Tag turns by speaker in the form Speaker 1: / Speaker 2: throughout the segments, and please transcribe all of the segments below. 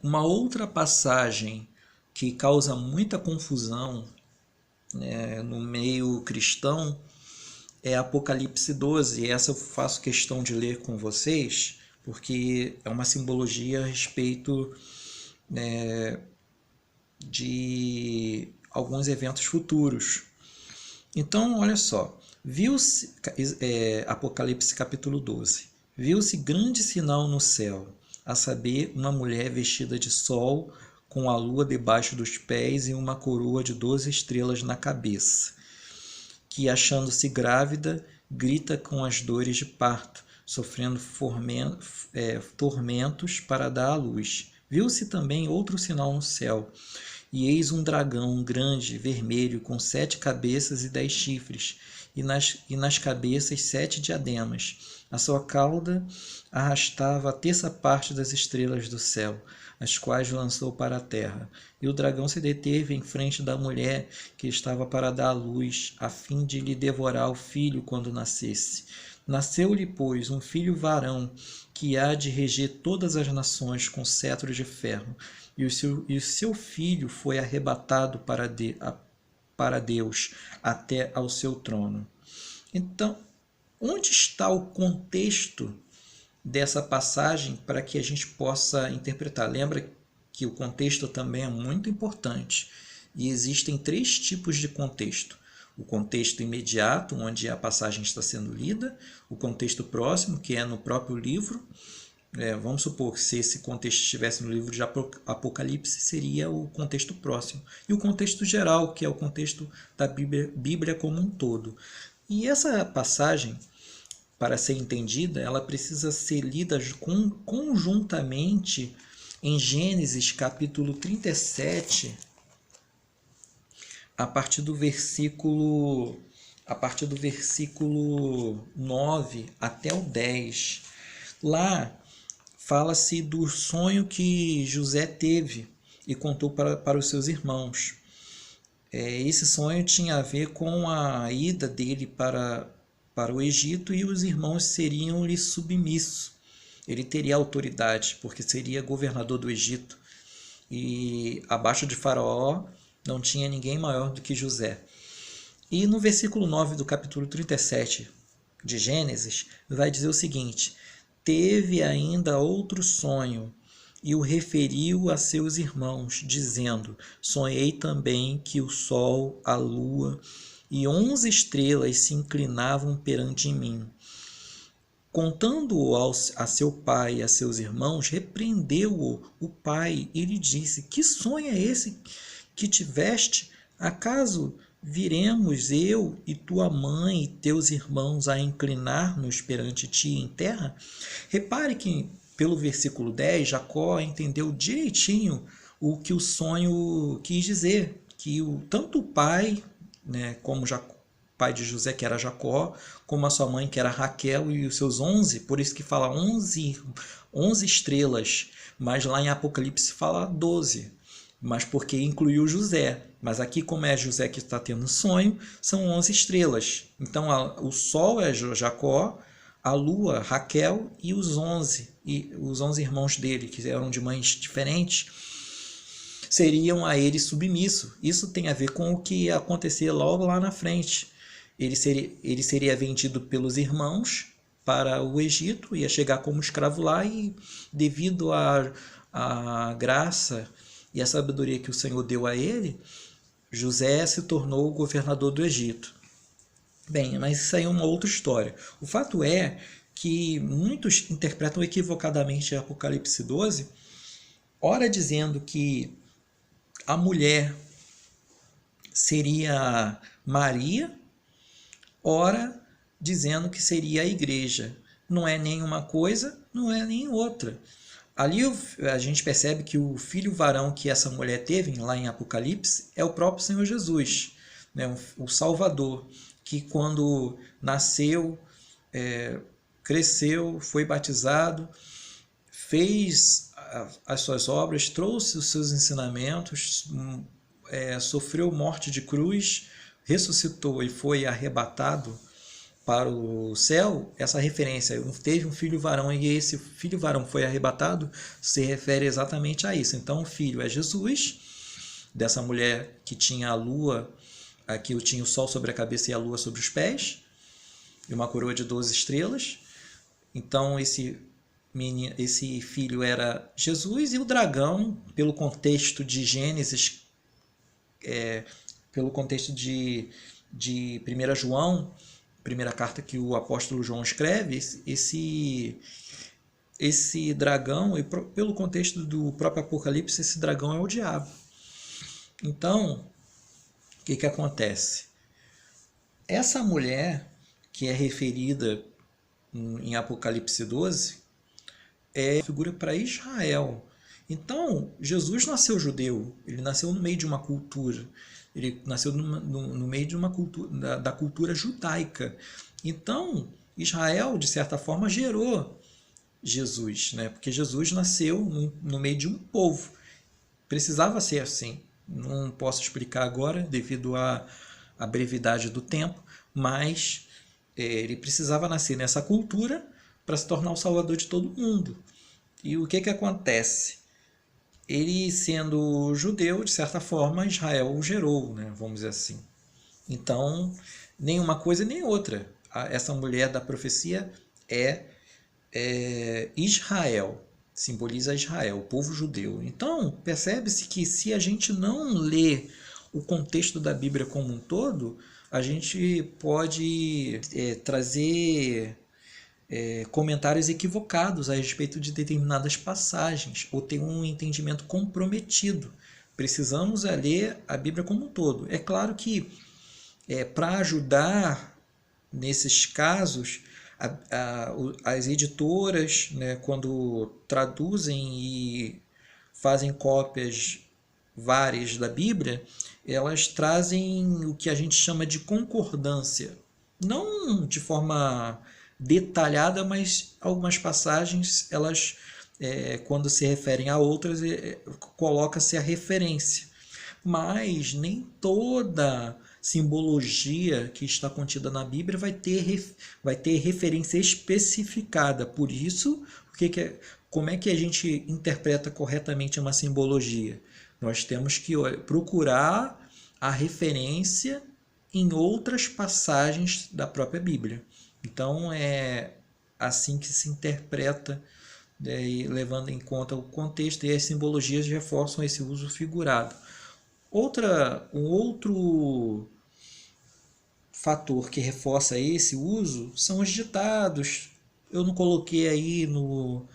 Speaker 1: Uma outra passagem que causa muita confusão, né, no meio cristão é Apocalipse 12. Essa eu faço questão de ler com vocês, porque é uma simbologia a respeito de alguns eventos futuros. Então, olha só, viu-se, Apocalipse capítulo 12, viu-se grande sinal no céu, a saber, uma mulher vestida de sol, com a lua debaixo dos pés e uma coroa de 12 estrelas na cabeça, que, achando-se grávida, grita com as dores de parto, sofrendo tormentos para dar à luz. Viu-se também outro sinal no céu, e eis um dragão grande, vermelho, com 7 cabeças e 10 chifres, e nas cabeças 7 diademas. A sua cauda arrastava a terça parte das estrelas do céu, as quais lançou para a terra. E o dragão se deteve em frente da mulher que estava para dar à luz, a fim de lhe devorar o filho quando nascesse. Nasceu-lhe, pois, um filho varão, que há de reger todas as nações com cetro de ferro. E o seu filho foi arrebatado para Deus até ao seu trono. Então, onde está o contexto dessa passagem para que a gente possa interpretar? Lembra que o contexto também é muito importante. E existem 3 tipos de contexto. O contexto imediato, onde a passagem está sendo lida, o contexto próximo, que é no próprio livro. Vamos supor que se esse contexto estivesse no livro de Apocalipse, seria o contexto próximo. E o contexto geral, que é o contexto da Bíblia como um todo. E essa passagem, para ser entendida, ela precisa ser lida conjuntamente em Gênesis capítulo 37, a partir do versículo 9 até o 10. Lá fala-se do sonho que José teve e contou para os seus irmãos. Esse sonho tinha a ver com a ida dele para o Egito, e os irmãos seriam-lhe submissos. Ele teria autoridade, porque seria governador do Egito. E abaixo de Faraó não tinha ninguém maior do que José. E no versículo 9 do capítulo 37 de Gênesis, vai dizer o seguinte: teve ainda outro sonho, e o referiu a seus irmãos, dizendo: sonhei também que o sol, a lua e 11 estrelas se inclinavam perante mim. Contando-o a seu pai e a seus irmãos, repreendeu-o o pai e lhe disse: que sonho é esse que tiveste? Acaso viremos eu e tua mãe e teus irmãos a inclinar-nos perante ti em terra? Repare que pelo versículo 10, Jacó entendeu direitinho o que o sonho quis dizer, que tanto o pai, né, como pai de José, que era Jacó, como a sua mãe, que era Raquel, e os seus 11, por isso que fala 11 estrelas, mas lá em Apocalipse fala 12, mas porque incluiu José. Mas aqui, como é José que está tendo sonho, são 11 estrelas. Então, o sol é Jacó, a lua, Raquel, e os 11 irmãos dele, que eram de mães diferentes, seriam a ele submissos. Isso tem a ver com o que ia acontecer logo lá na frente. Ele seria vendido pelos irmãos para o Egito, ia chegar como escravo lá, e devido à graça e à sabedoria que o Senhor deu a ele, José se tornou o governador do Egito. Bem, mas isso aí é uma outra história. O fato é que muitos interpretam equivocadamente Apocalipse 12, ora dizendo que a mulher seria Maria, ora dizendo que seria a igreja. Não é nem uma coisa, não é nem outra. Ali a gente percebe que o filho varão que essa mulher teve, lá em Apocalipse, é o próprio Senhor Jesus, né? O Salvador, que quando nasceu, cresceu, foi batizado, fez as suas obras, trouxe os seus ensinamentos, sofreu morte de cruz, ressuscitou e foi arrebatado para o céu, essa referência, teve um filho varão e esse filho varão foi arrebatado, se refere exatamente a isso. Então, o filho é Jesus, dessa mulher que tinha a lua, aqui tinha o sol sobre a cabeça e a lua sobre os pés, e uma coroa de 12 estrelas. Então, esse filho era Jesus, e o dragão, pelo contexto de Gênesis, pelo contexto de 1 João, primeira carta que o apóstolo João escreve, esse dragão, e pelo contexto do próprio Apocalipse, esse dragão é o diabo. Então, o que acontece? Essa mulher que é referida em Apocalipse 12 é figura para Israel. Então, Jesus nasceu judeu, ele nasceu no meio de uma cultura, ele nasceu no meio de uma cultura, da cultura judaica. Então, Israel, de certa forma, gerou Jesus, né? Porque Jesus nasceu no meio de um povo. Precisava ser assim. Não posso explicar agora, devido à brevidade do tempo, mas ele precisava nascer nessa cultura para se tornar o salvador de todo mundo. E o que acontece? Ele, sendo judeu, de certa forma, Israel o gerou, né? Vamos dizer assim. Então, nem uma coisa nem outra. Essa mulher da profecia é Israel, simboliza Israel, o povo judeu. Então, percebe-se que se a gente não lê o contexto da Bíblia como um todo, a gente pode trazer comentários equivocados a respeito de determinadas passagens, ou ter um entendimento comprometido. Precisamos ler a Bíblia como um todo. É claro que, para ajudar nesses casos, as editoras, né, quando traduzem e fazem cópias várias da Bíblia, elas trazem o que a gente chama de concordância. Não de forma detalhada, mas algumas passagens, elas, quando se referem a outras, coloca-se a referência. Mas nem toda simbologia que está contida na Bíblia vai ter referência especificada. Por isso, como é que a gente interpreta corretamente uma simbologia? Nós temos que procurar a referência em outras passagens da própria Bíblia. Então, é assim que se interpreta, levando em conta o contexto, e as simbologias reforçam esse uso figurado. Um outro fator que reforça esse uso são os ditados. Eu não coloquei aí no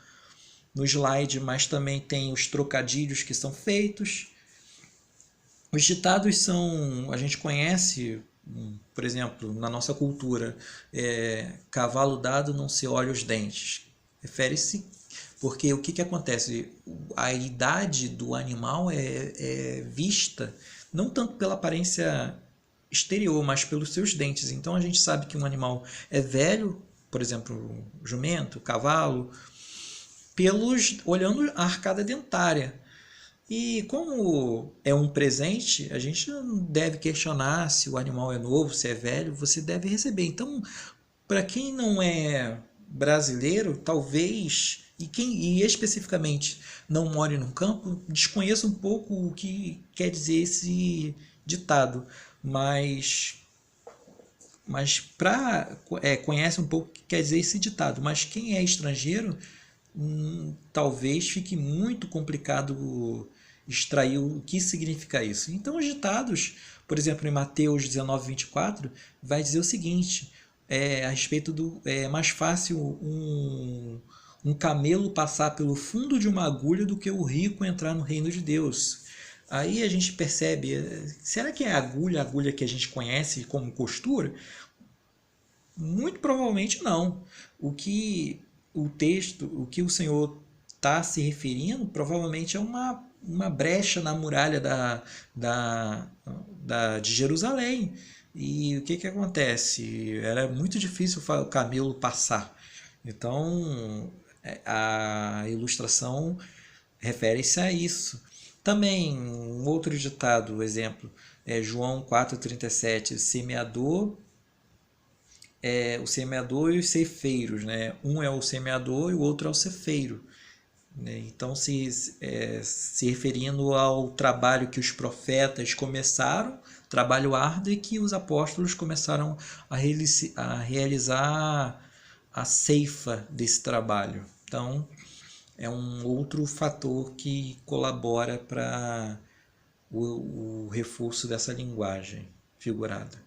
Speaker 1: slide, mas também tem os trocadilhos que são feitos. Os ditados são, a gente conhece, por exemplo, na nossa cultura, cavalo dado não se olha os dentes. Refere-se porque o que acontece? A idade do animal é vista não tanto pela aparência exterior, mas pelos seus dentes. Então a gente sabe que um animal é velho, por exemplo, jumento, cavalo, olhando a arcada dentária. E como é um presente, a gente não deve questionar se o animal é novo, se é velho, você deve receber. Então, para quem não é brasileiro, talvez, e especificamente não more no campo, desconheça um pouco o que quer dizer esse ditado, mas conhece um pouco o que quer dizer esse ditado. Mas quem é estrangeiro, talvez fique muito complicado extrair o que significa isso. Então, os ditados, por exemplo, em Mateus 19:24, vai dizer o seguinte, a respeito do... É mais fácil um camelo passar pelo fundo de uma agulha do que o rico entrar no reino de Deus. Aí a gente percebe, será que é a agulha que a gente conhece como costura? Muito provavelmente não. O que o Senhor está se referindo, provavelmente é uma brecha na muralha de Jerusalém. E o que acontece? Era muito difícil o camelo passar. Então, a ilustração refere-se a isso. Também, um outro ditado, exemplo, é João 4,37, semeador o semeador e os ceifeiros, né? Um é o semeador e o outro é o cefeiro, né? Então, se referindo ao trabalho que os profetas começaram, trabalho árduo, e que os apóstolos começaram a realizar a ceifa desse trabalho. Então, é um outro fator que colabora para o reforço dessa linguagem figurada.